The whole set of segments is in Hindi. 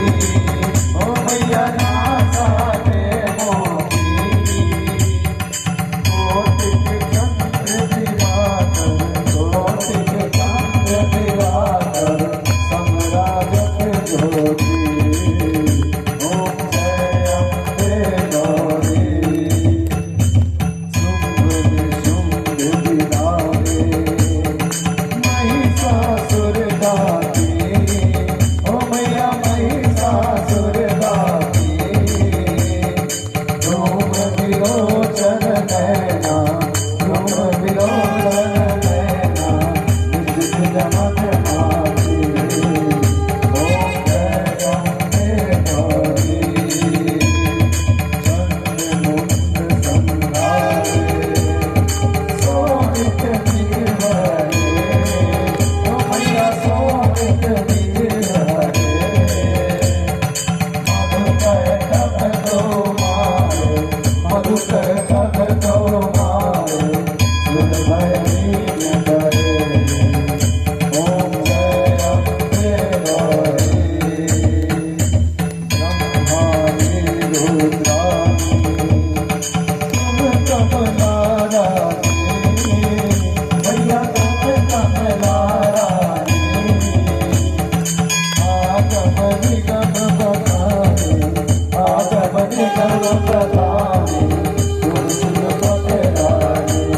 ओ मैया नासा दे मोती कोटिक चंद्र दिवाकर कोटिक चंद्र दिवाकर सम्राजत ज्योति ओम जय अम्बे गौरी शुंभ निशुंभ विनारे महिषासुर दाती ओ मैया महिषासुर दाती धूम विलोचन नैना धूम विलोचन नैना विद्युत जमन माती ओम जय अम्बे गौरी चंद्रमुंड संहारे सोनित दिग्हरे ओ मैया सोनित दिग्हरे मधुकर कब तो मारे मधुकर कब तो मारे सुन भयनी करे ओम जय अम्बे गौरी ब्रह्माणी रुद्राणी तुम कमलारानी भैया तुम कमलारानी आगम निगम बताने आगम निगम बताने तुम सुन पतरानी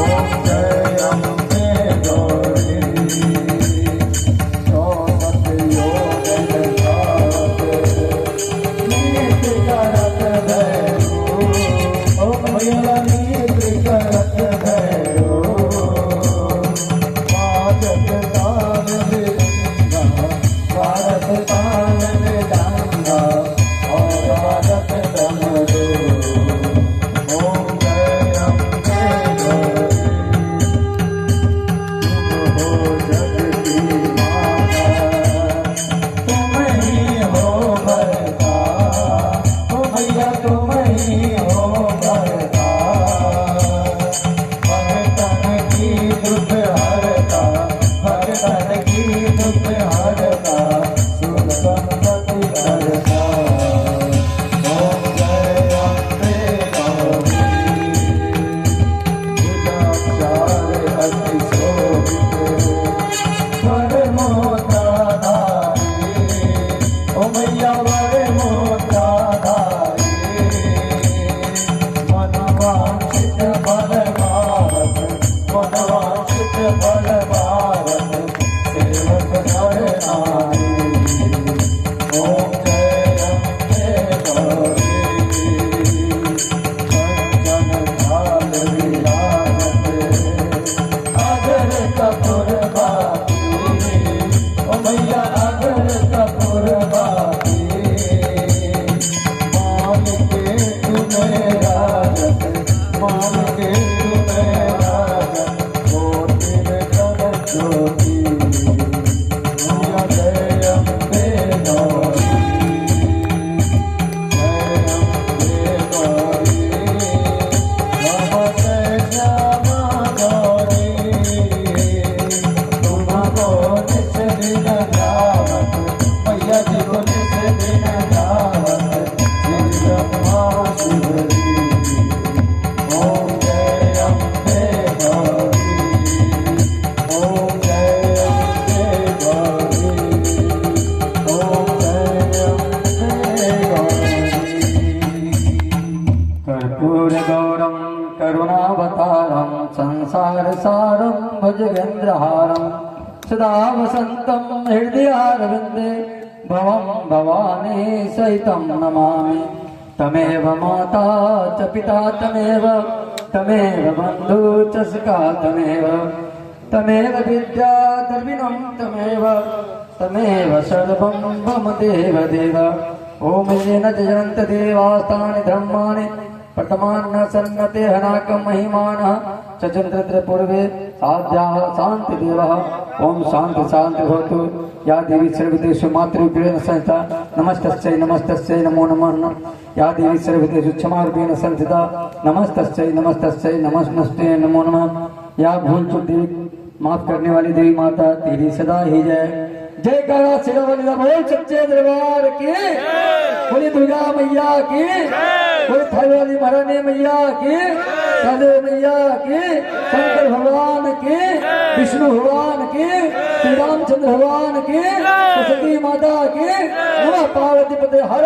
ओम जय अम्बे गौरी सोमत योगन गाते नीत करत भैरो ओ मैया नीत करत भैरो भारत तान मृदंगा भारत तान मृदंगा और भारत डमरू ओम जय अम्बे गौरी तुम हो जग की माता तुम ही हो भरता ओ मैया तुम ही हो भरता भगतन की दुख हरता भगतन की दुख हरता सुन संपत्ति करता ओम जय अम्बे गौरी भुजाक्षार अति शोभित वर मोत्राधारी ओ मैया वर मोत्राधारी मनवांछित फल भारत मनवांछित फल भारत सेवक नर नारी ओम जय अम्बे गौरी कंचन थाल विराजत अगर कपूर बाती ओ मैया अगर कपूर बाती मान के तुम्हें राजत मान के तुम्हें राजत कोटि में कनक ज्योति मैया जय अम्बे गौरी जय अम्बे गौरी नमस्ते श्यामा गौरी तुमको निस दिन गावत मैया जी को निस दिन गावत श्री ब्रह्मा शिवरी ओम जय अम्बे गौरी ओम जय अम्बे गौरी ओम जय अम्बे गौरी कर्पूर गौरम करुणावतारम संसार सारम भुजगेन्द्रहारम सदा वसंतम हृदयारविंदे भवं भवानी सहितं नमामि तमेव माता च पिता तमेव तमेव बन्धु च सखा तमेव विद्या द्रविणं तमेव सर्वं मम देव ओम येन जयन्त देवास्तानि धर्माणि पटमान्न सन्नते हनाकं महिमानः चचन्द्र पूर्वे साध्याः शान्ति देवः ओम शांति शांति भवतु या देवी सर्वदेषु मातृरूपेण संस्थिता नमस्तस्यै नमस्तस्यै नमो नमः या देवी सर्वदेषु क्षमारूपेण संस्थिता नमस्तस्यै नमस्तस्यै नमस्ते नमो नमः या भूल चूक देवी माफ करने वाली देवी माता तेरी सदा ही जय जय करा सिरावली दा बोल सच्चे दरबार की, बोली दुर्गा मैया की, बोली थाईवाली महारानी मैया की, काले मैया की, शंकर भगवान की, विष्णु भगवान की, श्री रामचंद्र भगवान की, सती माता की, नमः पार्वती पते हर